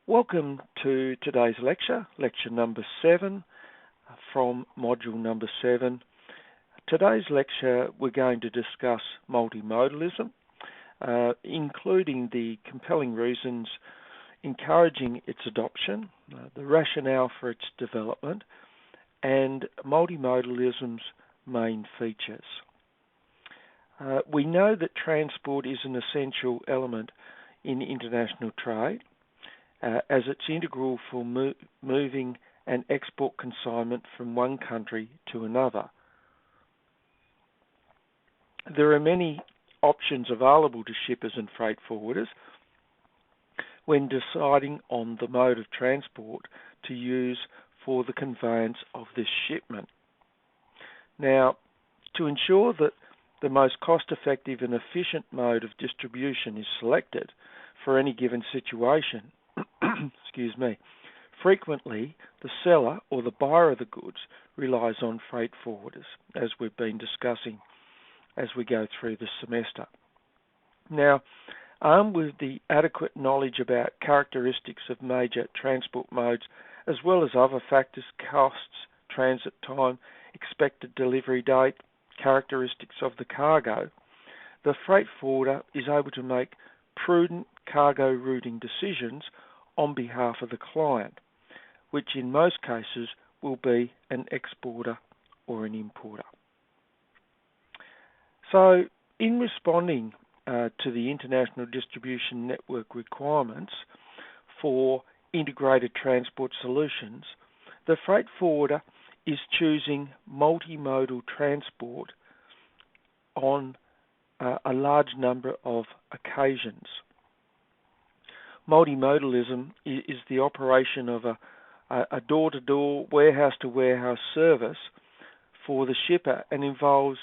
Welcome to today's lecture number 7 from module number 7. Today's lecture we're going to discuss multimodalism, including the compelling reasons encouraging its adoption, the rationale for its development, and multimodalism's main features. We know that transport is an essential element in international trade, as it's integral for moving and export consignment from one country to another. There are many options available to shippers and freight forwarders when deciding on the mode of transport to use for the conveyance of this shipment. Now, to ensure that the most cost-effective and efficient mode of distribution is selected for any given situation, frequently the seller or the buyer of the goods relies on freight forwarders, as we've been discussing as we go through the semester. Now, armed with the adequate knowledge about characteristics of major transport modes, as well as other factors, costs, transit time, expected delivery date, characteristics of the cargo, the freight forwarder is able to make prudent cargo routing decisions on behalf of the client, which in most cases will be an exporter or an importer. So, in responding to the international distribution network requirements for integrated transport solutions, the freight forwarder is choosing multimodal transport on a large number of occasions. Multimodalism is the operation of a door-to-door, warehouse-to-warehouse service for the shipper and involves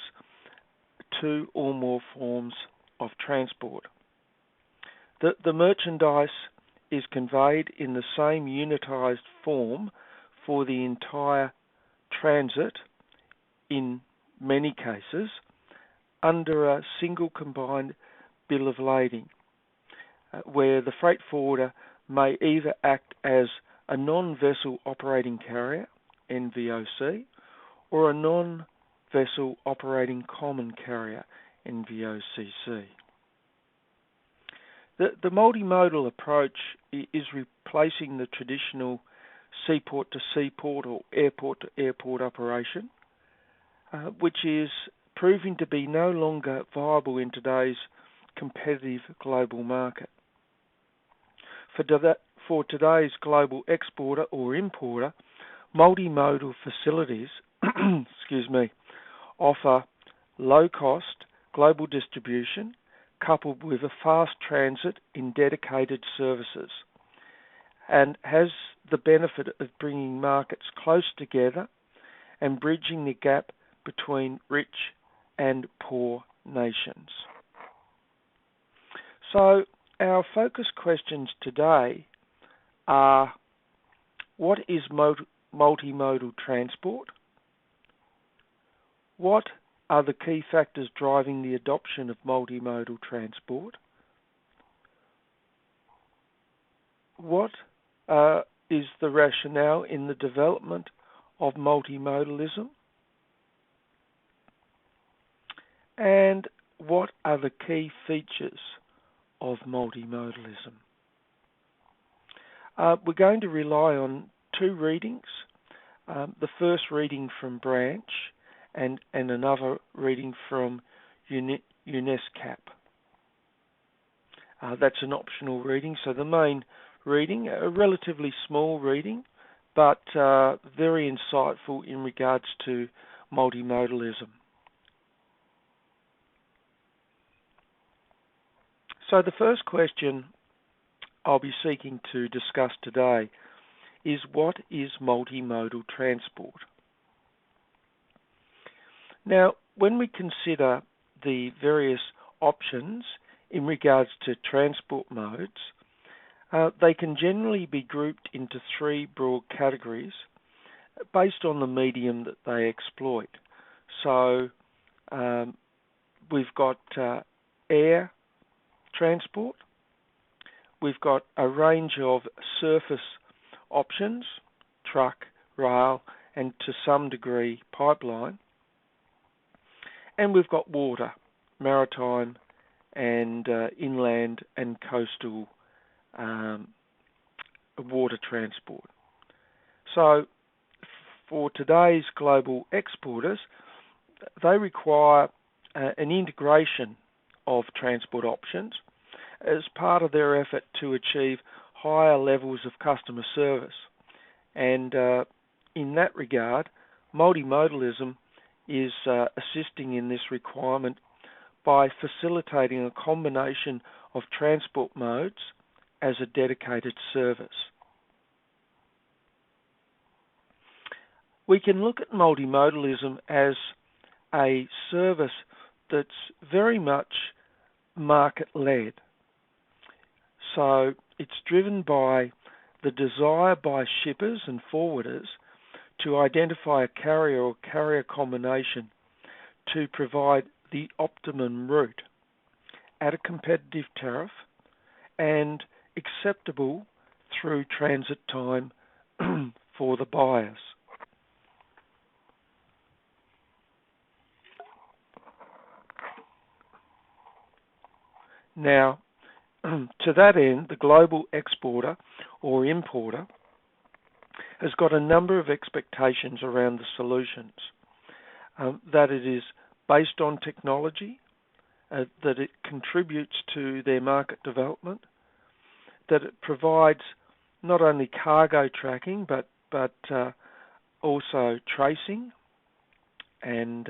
two or more forms of transport. The merchandise is conveyed in the same unitized form for the entire transit, in many cases, under a single combined bill of lading, where the freight forwarder may either act as a non-vessel operating carrier, NVOC, or a non-vessel operating common carrier, NVOCC. The multimodal approach is replacing the traditional seaport-to-seaport or airport-to-airport operation, which is proving to be no longer viable in today's competitive global market. For today's global exporter or importer, multimodal facilities offer low-cost global distribution coupled with a fast transit in dedicated services, and has the benefit of bringing markets close together and bridging the gap between rich and poor nations. So, our focus questions today are: what is multimodal transport? What are the key factors driving the adoption of multimodal transport? What is the rationale in the development of multimodalism? And what are the key features of multimodalism? We're going to rely on two readings. The first reading from Branch and another reading from UNESCAP. That's an optional reading, so the main reading, a relatively small reading, but very insightful in regards to multimodalism. So the first question I'll be seeking to discuss today is: what is multimodal transport? Now, when we consider the various options in regards to transport modes, they can generally be grouped into three broad categories based on the medium that they exploit. So we've got air transport, we've got a range of surface options, truck, rail, and to some degree pipeline. And we've got water, maritime and inland and coastal water transport. So for today's global exporters, they require an integration of transport options as part of their effort to achieve higher levels of customer service. And in that regard, multimodalism is assisting in this requirement by facilitating a combination of transport modes as a dedicated service. We can look at multimodalism as a service that's very much market-led. So it's driven by the desire by shippers and forwarders to identify a carrier or carrier combination to provide the optimum route at a competitive tariff and acceptable through transit time for the buyers. Now, to that end, the global exporter or importer has got a number of expectations around the solutions. That it is based on technology, that it contributes to their market development, that it provides not only cargo tracking but also tracing, and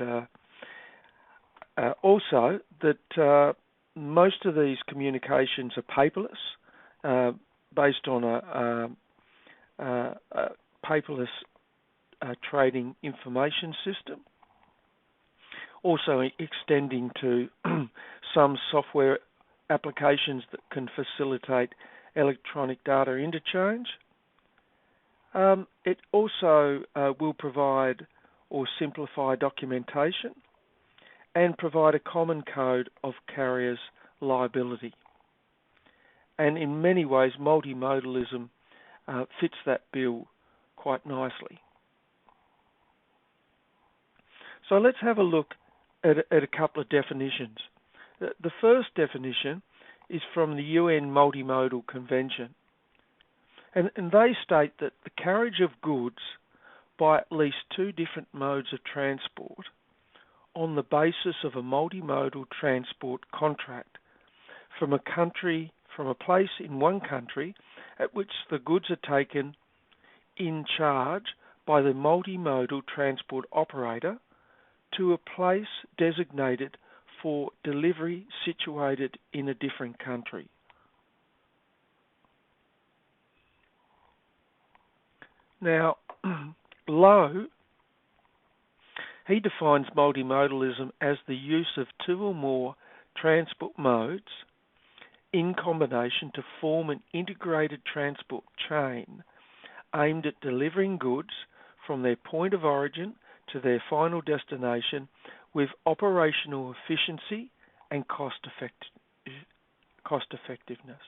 also that most of these communications are paperless, based on a paperless trading information system. Also extending to some software applications that can facilitate electronic data interchange. It also will provide or simplify documentation and provide a common code of carriers' liability. And in many ways, multimodalism fits that bill quite nicely. So let's have a look at a couple of definitions. The first definition is from the UN Multimodal Convention. And they state that the carriage of goods by at least two different modes of transport on the basis of a multimodal transport contract from a place in one country at which the goods are taken in charge by the multimodal transport operator to a place designated for delivery situated in a different country. Now, Lowe, he defines multimodalism as the use of two or more transport modes in combination to form an integrated transport chain aimed at delivering goods from their point of origin to their final destination with operational efficiency and cost effectiveness.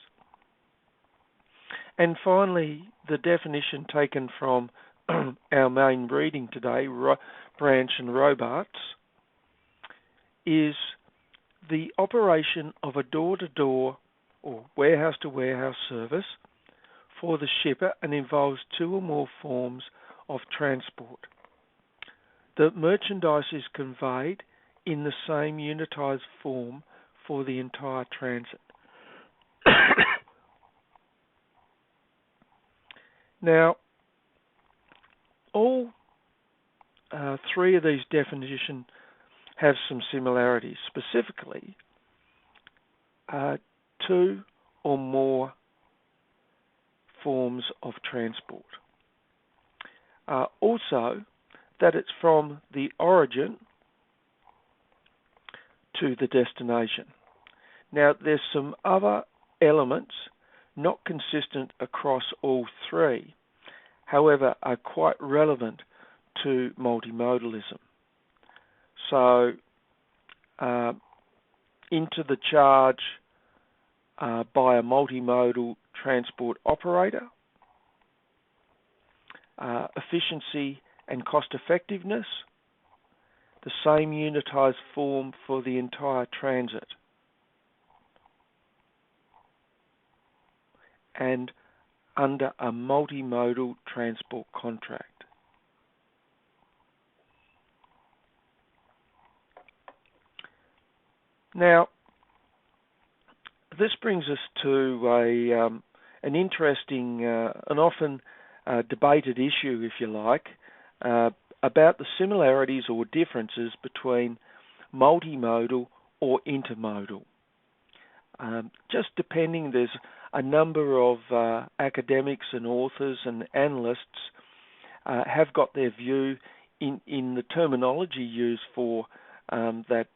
And finally, the definition taken from our main reading today, Branch and Robarts, is the operation of a door-to-door or warehouse-to-warehouse service for the shipper and involves two or more forms of transport. The merchandise is conveyed in the same unitized form for the entire transit. Now, all three of these definitions have some similarities, specifically two or more forms of transport. Also, that it's from the origin to the destination. Now, there's some other elements not consistent across all three, however, are quite relevant to multimodalism. So, into the charge by a multimodal transport operator, efficiency and cost effectiveness, the same unitized form for the entire transit, and under a multimodal transport contract. Now, this brings us to an interesting and often debated issue, if you like, about the similarities or differences between multimodal or intermodal. Just depending, there's a number of academics and authors and analysts have got their view in the terminology used for that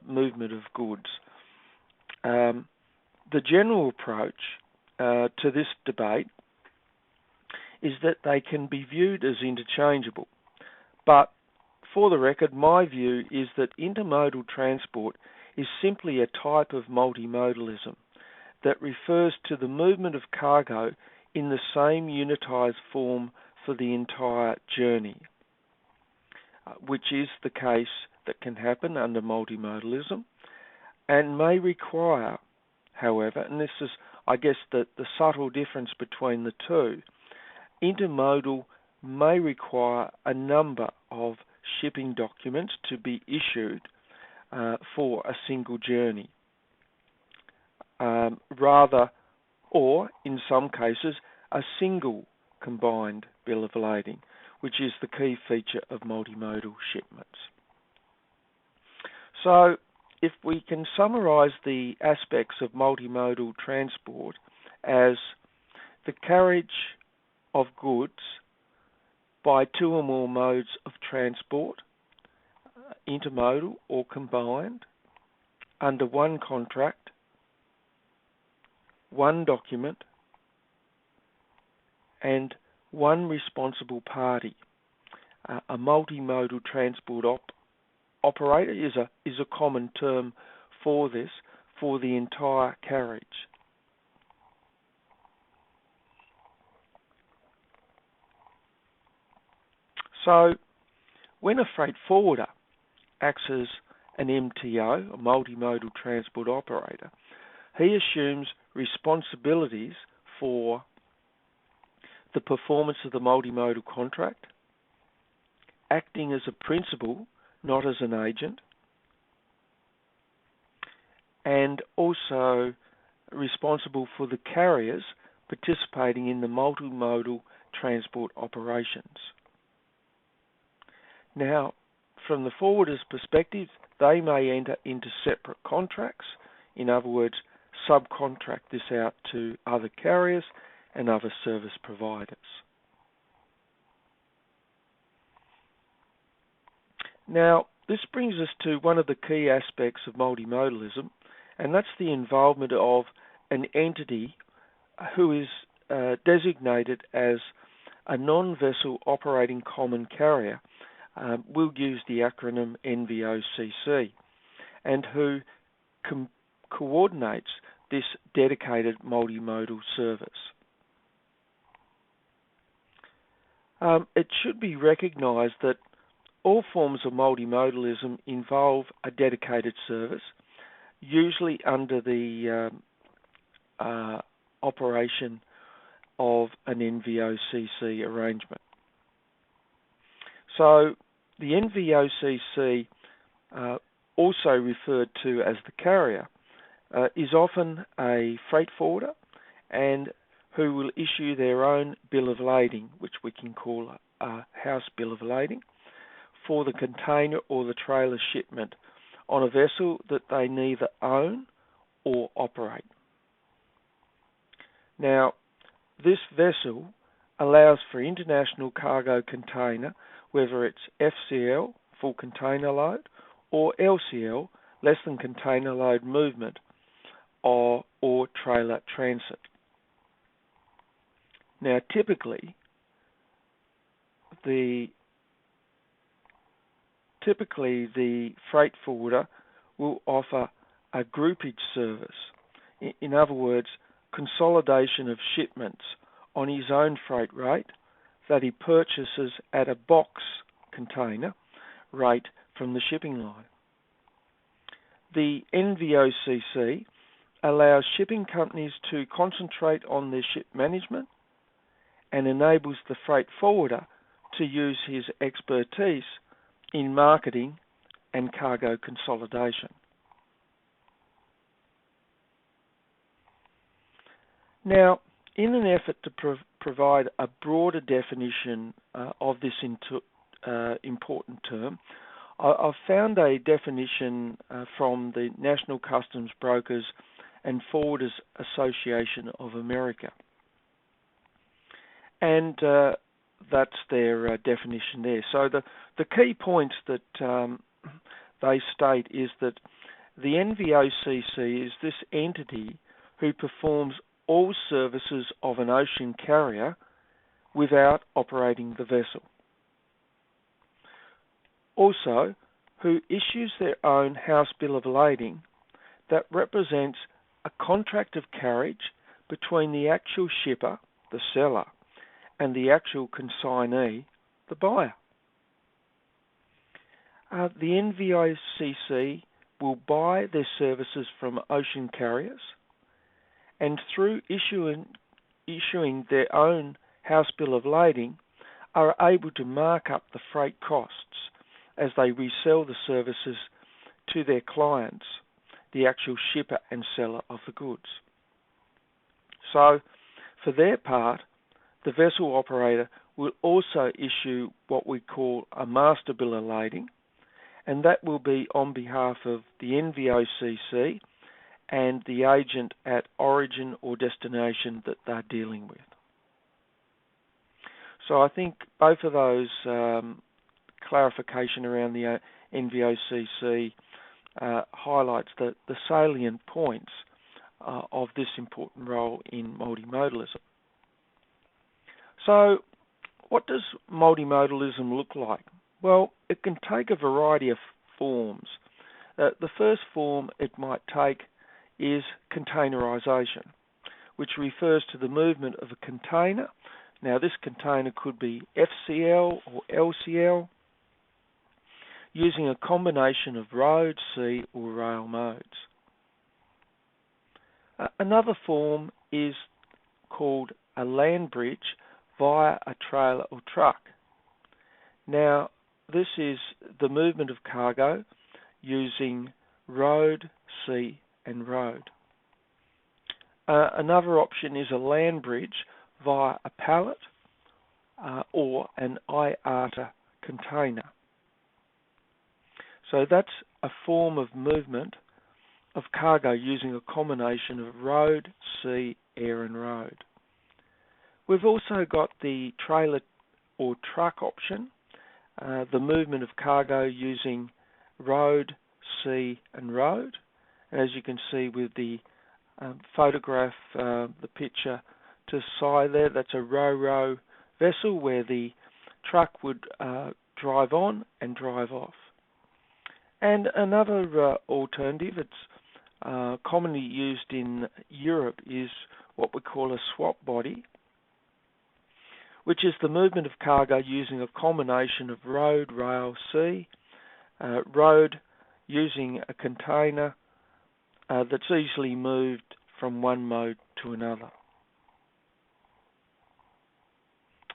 movement of goods. The general approach to this debate is that they can be viewed as interchangeable. But for the record, my view is that intermodal transport is simply a type of multimodalism that refers to the movement of cargo in the same unitized form for the entire journey, which is the case that can happen under multimodalism and may require, however, and this is, I guess, the subtle difference between the two, intermodal may require a number of shipping documents to be issued for a single journey, rather, or in some cases, a single combined bill of lading, which is the key feature of multimodal shipments. So, if we can summarise the aspects of multimodal transport as the carriage of goods by two or more modes of transport, intermodal or combined, under one contract, one document, and one responsible party. A multimodal transport operator is a common term for this, for the entire carriage. So, when a freight forwarder acts as an MTO, a multimodal transport operator, he assumes responsibilities for the performance of the multimodal contract, acting as a principal, not as an agent, and also responsible for the carriers participating in the multimodal transport operations. Now, from the forwarder's perspective, they may enter into separate contracts, in other words, subcontract this out to other carriers and other service providers. Now, this brings us to one of the key aspects of multimodalism, and that's the involvement of an entity who is designated as a non-vessel operating common carrier. We'll use the acronym NVOCC, and who coordinates this dedicated multimodal service. It should be recognised that all forms of multimodalism involve a dedicated service, usually under the operation of an NVOCC arrangement. So the NVOCC, also referred to as the carrier, is often a freight forwarder and who will issue their own bill of lading, which we can call a house bill of lading, for the container or the trailer shipment on a vessel that they neither own or operate. Now, this vessel allows for international cargo container, whether it's FCL, full container load, or LCL, less than container load movement, or trailer transit. Now, typically, the freight forwarder will offer a groupage service. In other words, consolidation of shipments on his own freight rate that he purchases at a box container rate from the shipping line. The NVOCC allows shipping companies to concentrate on their ship management and enables the freight forwarder to use his expertise in marketing and cargo consolidation. Now, in an effort to provide a broader definition of this important term, I've found a definition from the National Customs Brokers and Forwarders Association of America. And that's their definition there. So the key points that they state is that the NVOCC is this entity who performs all services of an ocean carrier without operating the vessel. Also, who issues their own house bill of lading that represents a contract of carriage between the actual shipper, the seller, and the actual consignee, the buyer. The NVOCC will buy their services from ocean carriers, and through issuing their own house bill of lading, are able to mark up the freight costs as they resell the services to their clients, the actual shipper and seller of the goods. So, for their part, the vessel operator will also issue what we call a master bill of lading, and that will be on behalf of the NVOCC and the agent at origin or destination that they're dealing with. So I think both of those clarification around the NVOCC highlights the salient points of this important role in multimodalism. So what does multimodalism look like? Well, it can take a variety of forms. The first form it might take is containerization, which refers to the movement of a container. Now, this container could be FCL or LCL, using a combination of road, sea, or rail modes. Another form is called a land bridge via a trailer or truck. Now, this is the movement of cargo using road, sea, and road. Another option is a land bridge via a pallet or an IATA container. So that's a form of movement of cargo using a combination of road, sea, air and road. We've also got the trailer or truck option, the movement of cargo using road, sea and road. And as you can see with the photograph, the picture to the side there, that's a ro-ro vessel where the truck would drive on and drive off. And another alternative, it's commonly used in Europe, is what we call a swap body, which is the movement of cargo using a combination of road, rail, sea, road using a container that's easily moved from one mode to another.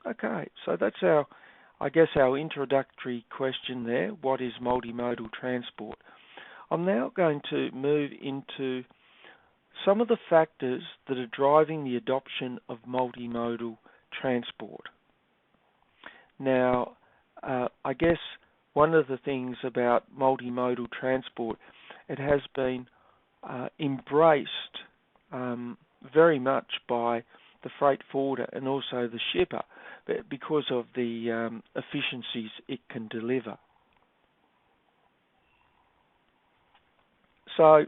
Okay, so that's our introductory question there. What is multimodal transport? I'm now going to move into some of the factors that are driving the adoption of multimodal transport. Now, I guess one of the things about multimodal transport, it has been embraced very much by the freight forwarder and also the shipper because of the efficiencies it can deliver. So,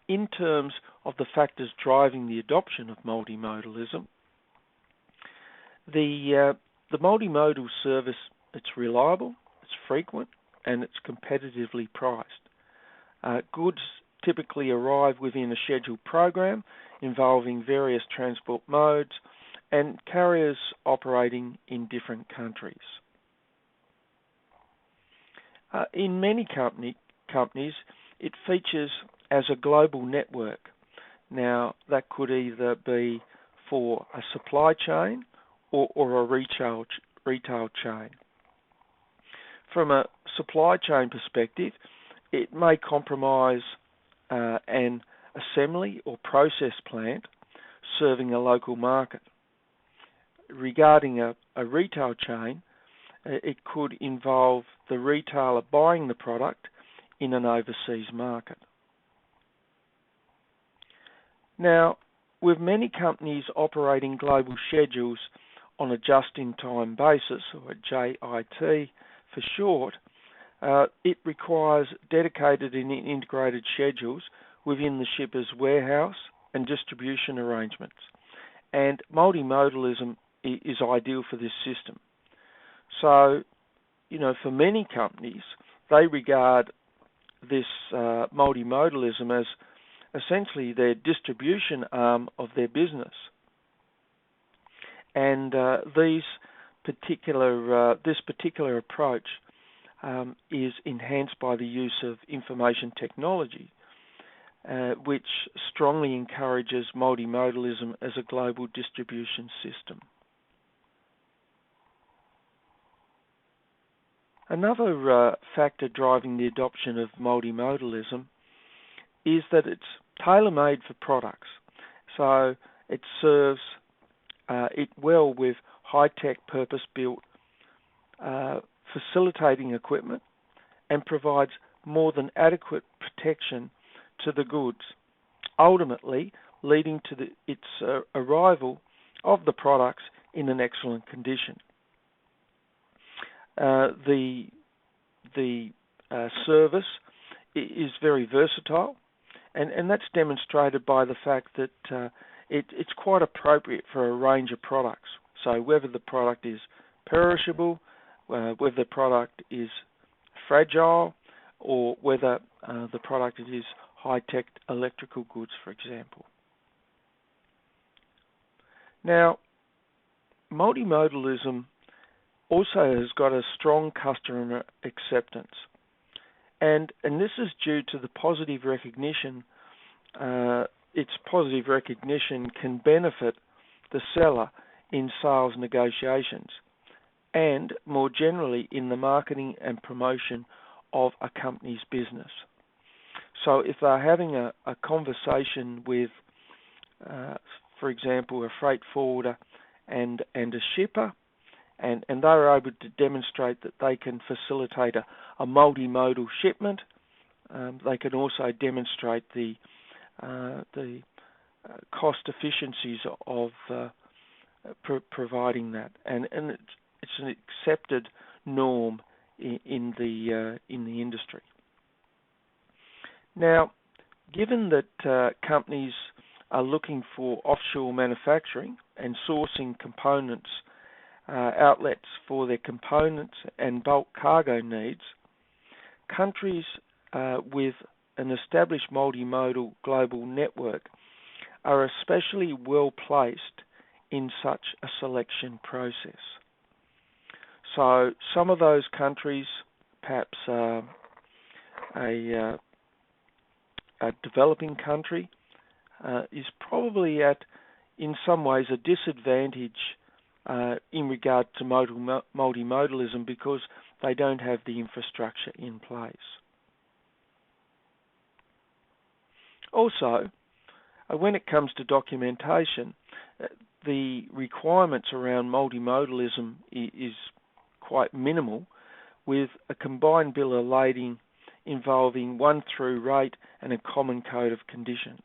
in terms of the factors driving the adoption of multimodalism, the multimodal service, it's reliable, it's frequent, and it's competitively priced. Goods typically arrive within a scheduled program involving various transport modes and carriers operating in different countries. In many companies, it features as a global network. Now, that could either be for a supply chain or a retail chain. From a supply chain perspective, it may comprise an assembly or process plant serving a local market. Regarding a retail chain, it could involve the retailer buying the product in an overseas market. Now, with many companies operating global schedules on a just-in-time basis, or JIT for short, it requires dedicated and integrated schedules within the shipper's warehouse and distribution arrangements. And multimodalism is ideal for this system. So, for many companies, they regard this multimodalism as essentially their distribution arm of their business. And this particular approach is enhanced by the use of information technology, which strongly encourages multimodalism as a global distribution system. Another factor driving the adoption of multimodalism is that it's tailor-made for products. So it serves it well with high-tech purpose-built facilitating equipment and provides more than adequate protection to the goods, ultimately leading to its arrival of the products in an excellent condition. The service is very versatile, and that's demonstrated by the fact that it's quite appropriate for a range of products. So whether the product is perishable, whether the product is fragile, or whether the product is high-tech electrical goods, for example. Now, multimodalism also has got a strong customer acceptance, and this is due to the positive recognition. Its positive recognition can benefit the seller in sales negotiations, and more generally in the marketing and promotion of a company's business. So if they're having a conversation with, for example, a freight forwarder and a shipper, and they're able to demonstrate that they can facilitate a multimodal shipment, they can also demonstrate the cost efficiencies of providing that, and it's an accepted norm in the industry. Now, given that companies are looking for offshore manufacturing and sourcing components outlets for their components and bulk cargo needs, countries with an established multimodal global network are especially well placed in such a selection process. So some of those countries, perhaps a developing country, is probably in some ways, a disadvantage in regard to multimodalism because they don't have the infrastructure in place. Also, when it comes to documentation, the requirements around multimodalism is quite minimal, with a combined bill of lading involving one through rate and a common code of conditions.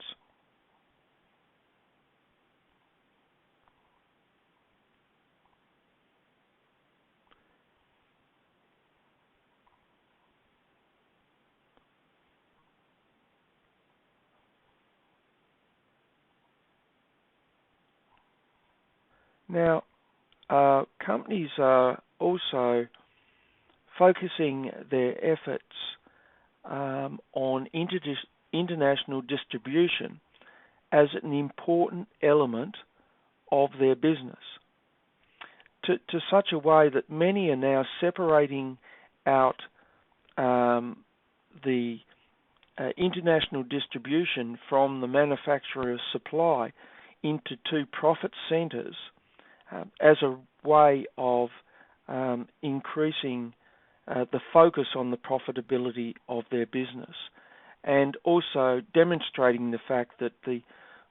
Now, companies are also focusing their efforts on international distribution as an important element of their business, to such a way that many are now separating out the international distribution from the manufacturer's supply into two profit centres as a way of increasing the focus on the profitability of their business, and also demonstrating the fact that the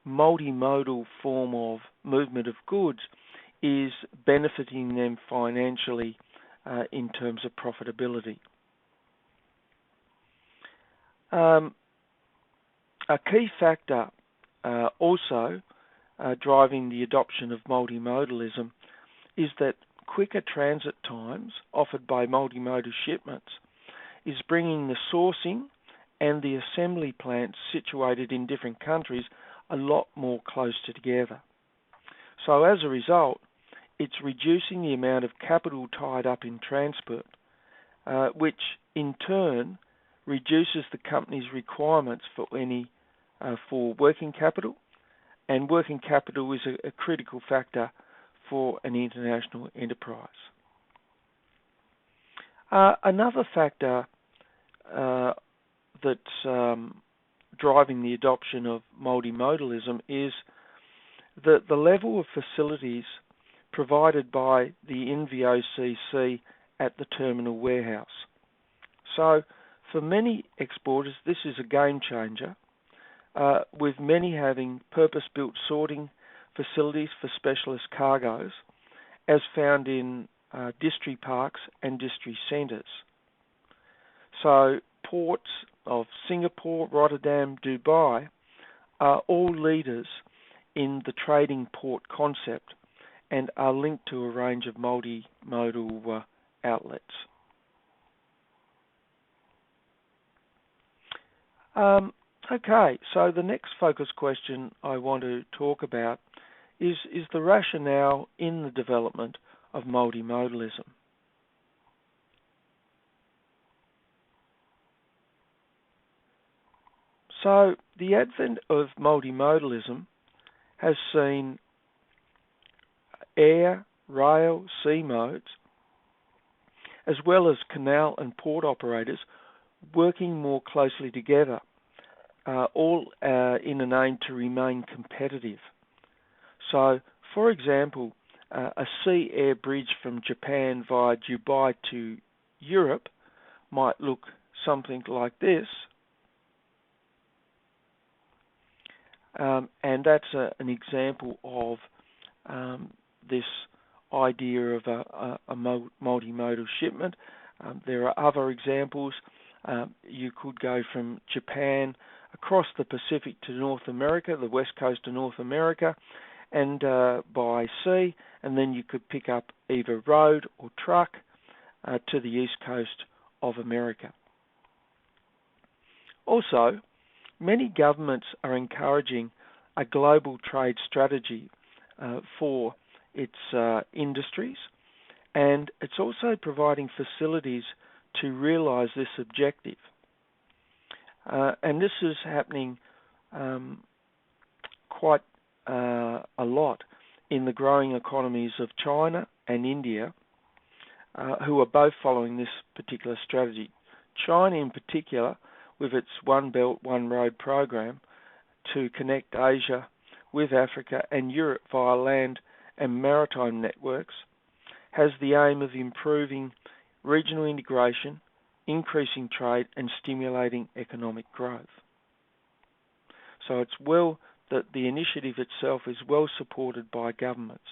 multimodal form of movement of goods is benefiting them financially in terms of profitability. A key factor also driving the adoption of multimodalism is that quicker transit times offered by multimodal shipments is bringing the sourcing and the assembly plants situated in different countries a lot more closer together. So as a result, it's reducing the amount of capital tied up in transport, which in turn reduces the company's requirements for working capital, and working capital is a critical factor for an international enterprise. Another factor that's driving the adoption of multimodalism is the level of facilities provided by the NVOCC at the terminal warehouse. So for many exporters, this is a game changer, with many having purpose-built sorting facilities for specialist cargoes, as found in district parks and district centres. So ports of Singapore, Rotterdam, Dubai are all leaders in the trading port concept and are linked to a range of multimodal outlets. Okay, so the next focus question I want to talk about is the rationale in the development of multimodalism. So the advent of multimodalism has seen air, rail, sea modes, as well as canal and port operators working more closely together, all in an aim to remain competitive. So, for example, a sea-air bridge from Japan via Dubai to Europe might look something like this. And that's an example of this idea of a multimodal shipment. There are other examples. You could go from Japan across the Pacific to North America, the west coast of North America, and by sea, and then you could pick up either road or truck to the east coast of America. Also, many governments are encouraging a global trade strategy for its industries, and it's also providing facilities to realise this objective. And this is happening quite a lot in the growing economies of China and India, who are both following this particular strategy. China in particular, with its One Belt, One Road program to connect Asia with Africa and Europe via land and maritime networks, has the aim of improving regional integration, increasing trade and stimulating economic growth. So it's well that the initiative itself is well supported by governments.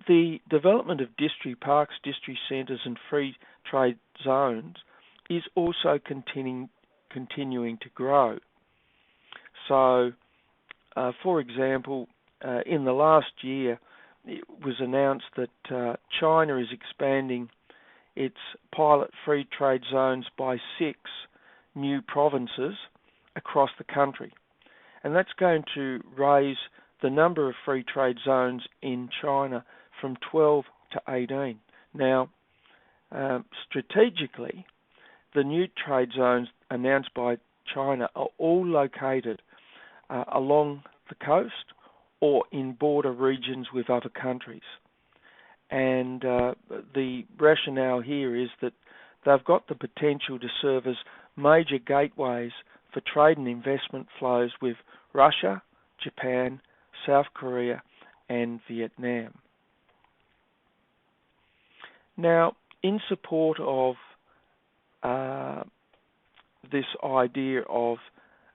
The development of district parks, district centres and free trade zones is also continuing to grow. So, for example, in the last year, it was announced that China is expanding its pilot free trade zones by 6 new provinces across the country. And that's going to raise the number of free trade zones in China from 12 to 18. Now, strategically, the new trade zones announced by China are all located along the coast or in border regions with other countries. And the rationale here is that they've got the potential to serve as major gateways for trade and investment flows with Russia, Japan, South Korea, and Vietnam. Now, in support of this idea of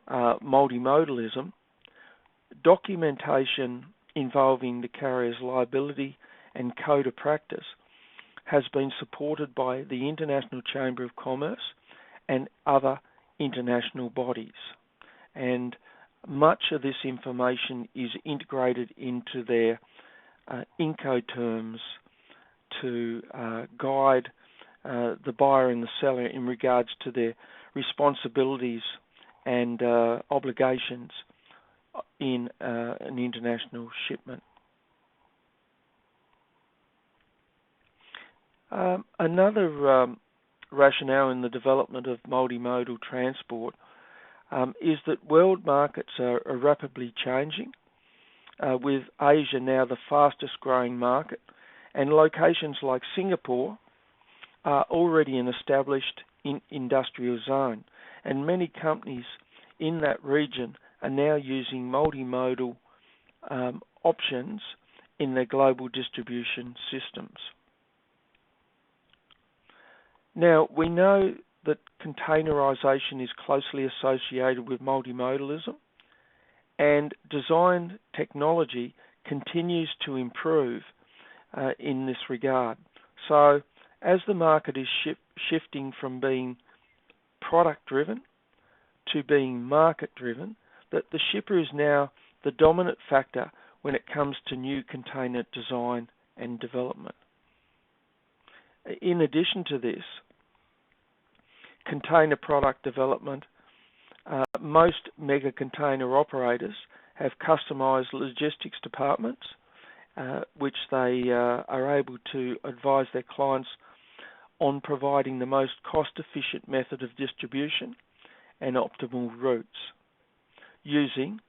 multimodalism, documentation involving the carrier's liability and code of practice has been supported by the International Chamber of Commerce and other international bodies. And much of this information is integrated into their Incoterms to guide the buyer and the seller in regards to their responsibilities and obligations in an international shipment. Another rationale in the development of multimodal transport is that world markets are rapidly changing, with Asia now the fastest growing market, and locations like Singapore are already an established industrial zone, and many companies in that region are now using multimodal options in their global distribution systems. Now, we know that containerization is closely associated with multimodalism, and design technology continues to improve in this regard. So, as the market is shifting from being product-driven to being market-driven, that the shipper is now the dominant factor when it comes to new container design and development. In addition to this, container product development, most mega container operators have customized logistics departments which they are able to advise their clients on providing the most cost-efficient method of distribution and optimal routes, using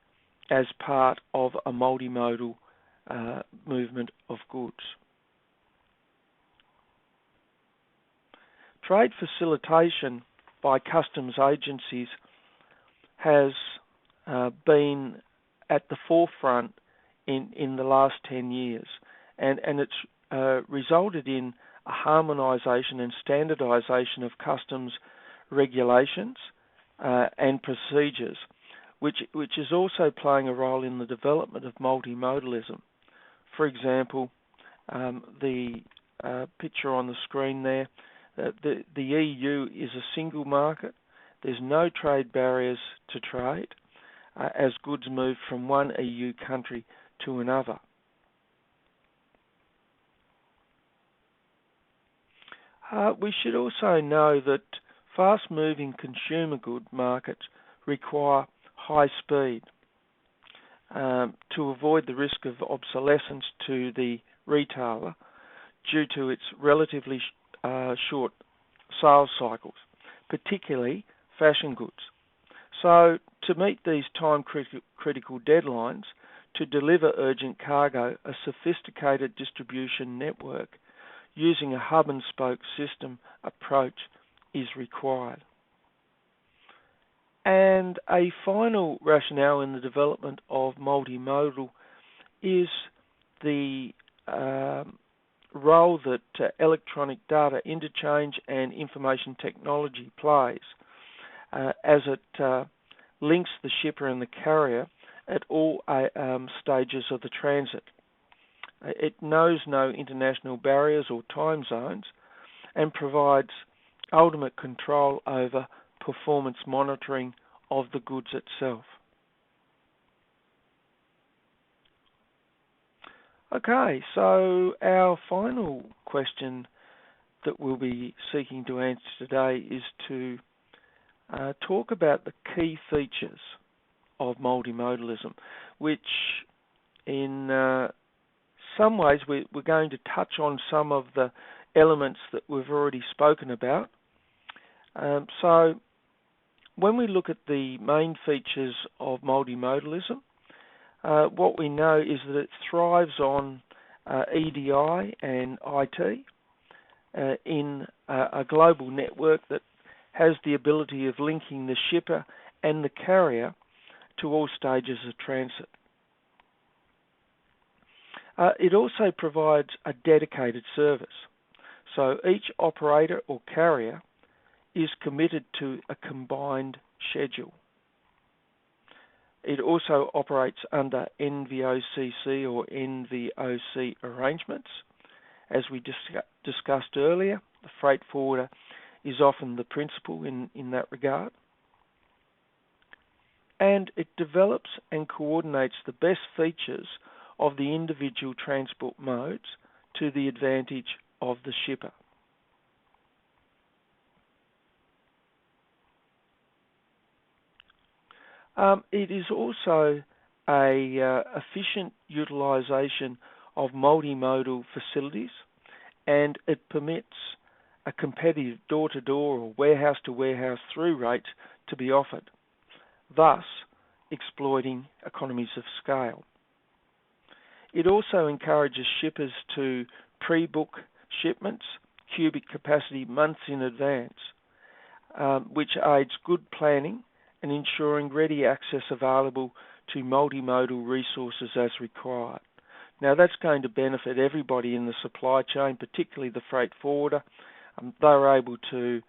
as part of a multimodal movement of goods. Trade facilitation by customs agencies has been at the forefront in the last 10 years, and it's resulted in a harmonisation and standardisation of customs regulations and procedures, which is also playing a role in the development of multimodalism. For example, the picture on the screen there, the EU is a single market. There's no trade barriers to trade as goods move from one EU country to another. We should also know that fast-moving consumer good markets require high speed to avoid the risk of obsolescence to the retailer due to its relatively short sales cycles, particularly fashion goods. So, to meet these time-critical deadlines, to deliver urgent cargo, a sophisticated distribution network using a hub-and-spoke system approach is required. And a final rationale in the development of multimodal is the role that electronic data interchange and information technology plays as it links the shipper and the carrier at all stages of the transit. It knows no international barriers or time zones and provides ultimate control over performance monitoring of the goods itself. Okay, so our final question that we'll be seeking to answer today is to talk about the key features of multimodalism, which in some ways we're going to touch on some of the elements that we've already spoken about. So when we look at the main features of multimodalism, what we know is that it thrives on EDI and IT in a global network that has the ability of linking the shipper and the carrier to all stages of transit. It also provides a dedicated service. So each operator or carrier is committed to a combined schedule. It also operates under NVOCC or NVOC arrangements. As we discussed earlier, the freight forwarder is often the principal in that regard. And it develops and coordinates the best features of the individual transport modes to the advantage of the shipper. It is also a efficient utilisation of multimodal facilities, and it permits a competitive door-to-door or warehouse-to-warehouse through rate to be offered, thus exploiting economies of scale. It also encourages shippers to pre-book shipments, cubic capacity months in advance, which aids good planning and ensuring ready access available to multimodal resources as required. Now that's going to benefit everybody in the supply chain, particularly the freight forwarder. They're able to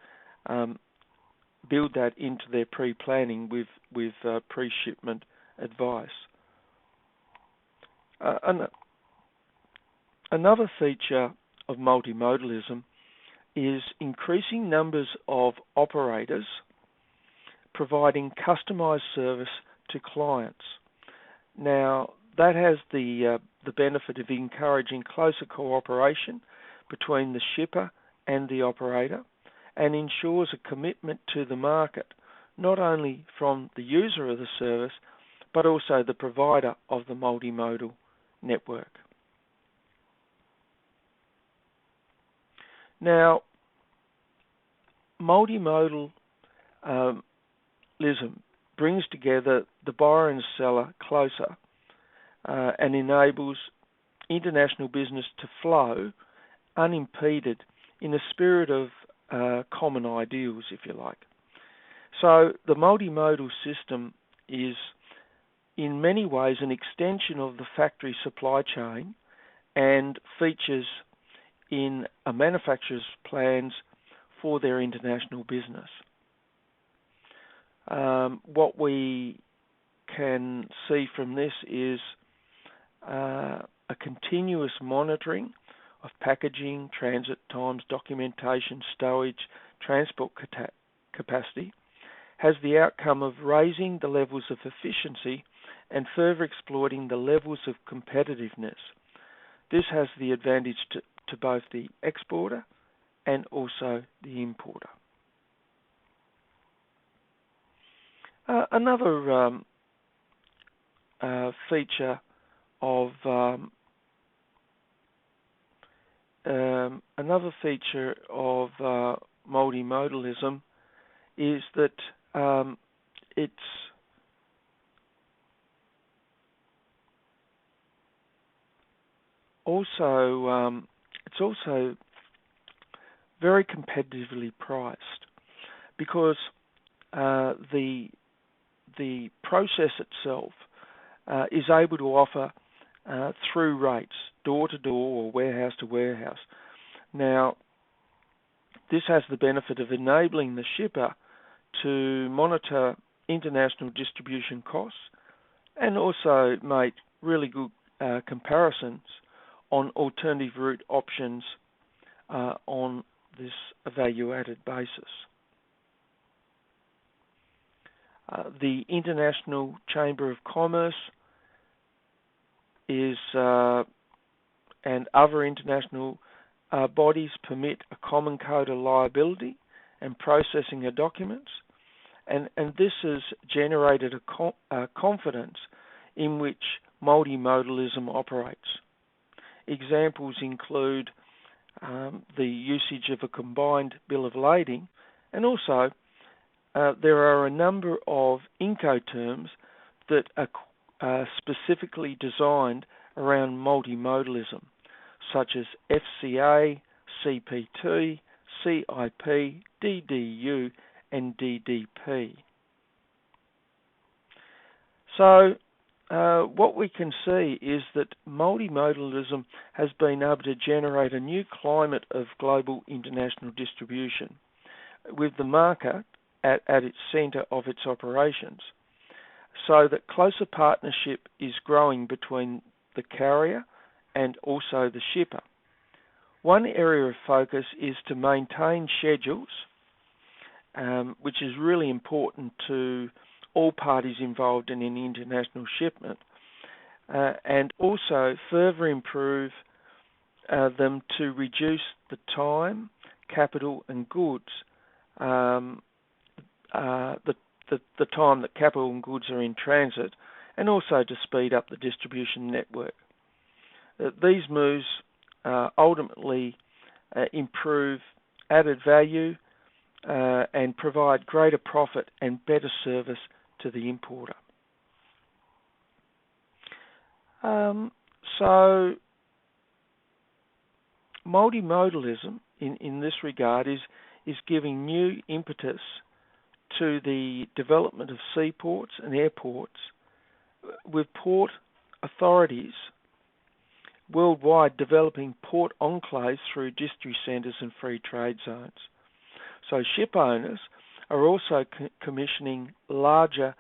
build that into their pre-planning with pre-shipment advice. Another feature of multimodalism is increasing numbers of operators providing customized service to clients. Now, that has the benefit of encouraging closer cooperation between the shipper and the operator, and ensures a commitment to the market, not only from the user of the service, but also the provider of the multimodal network. Now, multimodalism brings together the buyer and seller closer and enables international business to flow unimpeded in a spirit of common ideals, if you like. So the multimodal system is in many ways an extension of the factory supply chain and features in a manufacturer's plans for their international business. What we can see from this is a continuous monitoring of packaging, transit times, documentation, stowage, transport capacity, has the outcome of raising the levels of efficiency and further exploiting the levels of competitiveness. This has the advantage to both the exporter and also the importer. Another feature of multimodalism is that it's also very competitively priced, because the process itself is able to offer through rates, door to door or warehouse to warehouse. Now, this has the benefit of enabling the shipper to monitor international distribution costs and also make really good comparisons on alternative route options on this value-added basis. The International Chamber of Commerce is and other international bodies permit a common code of liability and processing of documents, and this has generated a confidence in which multimodalism operates. Examples include the usage of a combined bill of lading, and also there are a number of Incoterms that are specifically designed around multimodalism, such as FCA, CPT, CIP, DDU, and DDP. So what we can see is that multimodalism has been able to generate a new climate of global international distribution, with the market at its centre of its operations, so that closer partnership is growing between the carrier and also the shipper. One area of focus is to maintain schedules, which is really important to all parties involved in an international shipment, and also further improve them to reduce the time, capital and goods, the time that capital and goods are in transit, and also to speed up the distribution network. These moves ultimately improve added value and provide greater profit and better service to the importer. So multimodalism in this regard is giving new impetus to the development of seaports and airports, with port authorities worldwide developing port enclaves through district centres and free trade zones. So ship owners are also commissioning larger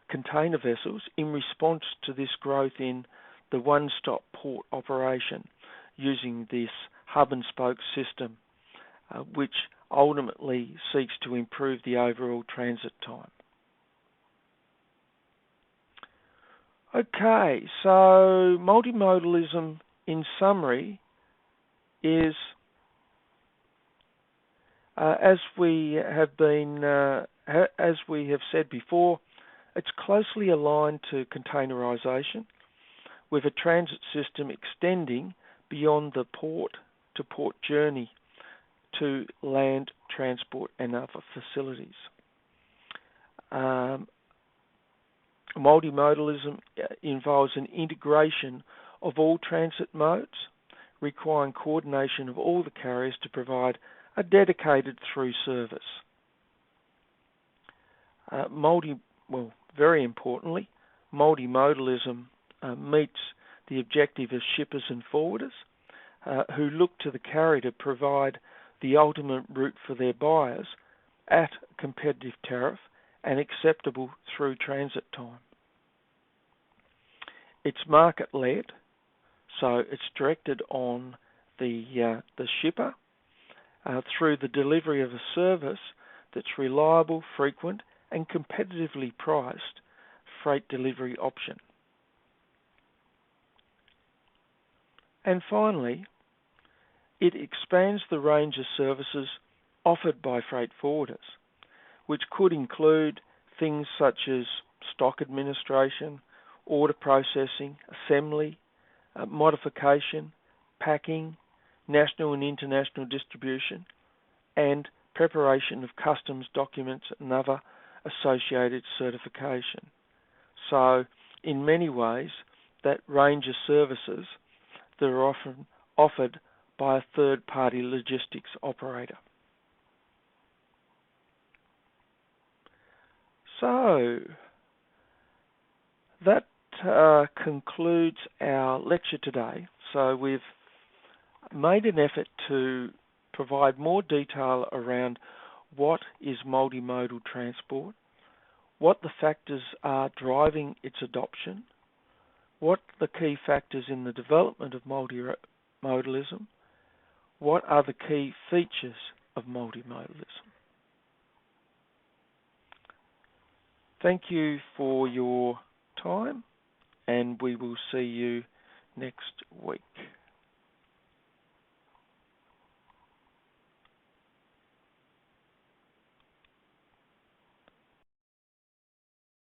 container vessels in response to this growth in the one-stop port operation, using this hub and spoke system, which ultimately seeks to improve the overall transit time. Okay, so multimodalism in summary is, as we have said before, it's closely aligned to containerization, with a transit system extending beyond the port-to-port journey to land transport and other facilities. Multimodalism involves an integration of all transit modes, requiring coordination of all the carriers to provide a dedicated through service. Very importantly, multimodalism meets the objective of shippers and forwarders who look to the carrier to provide the ultimate route for their buyers at a competitive tariff and acceptable through transit time. It's market-led, so it's directed on the shipper through the delivery of a service that's reliable, frequent, and competitively priced freight delivery option. And finally, it expands the range of services offered by freight forwarders, which could include things such as stock administration, order processing, assembly, modification, packing, national and international distribution, and preparation of customs documents and other associated certification. So, in many ways, that range of services that are often offered by a third-party logistics operator. So, that concludes our lecture today. So we've made an effort to provide more detail around what is multimodal transport, what the factors are driving its adoption, what the key factors in the development of multimodalism, what are the key features of multimodalism. Thank you for your time, and we will see you next week.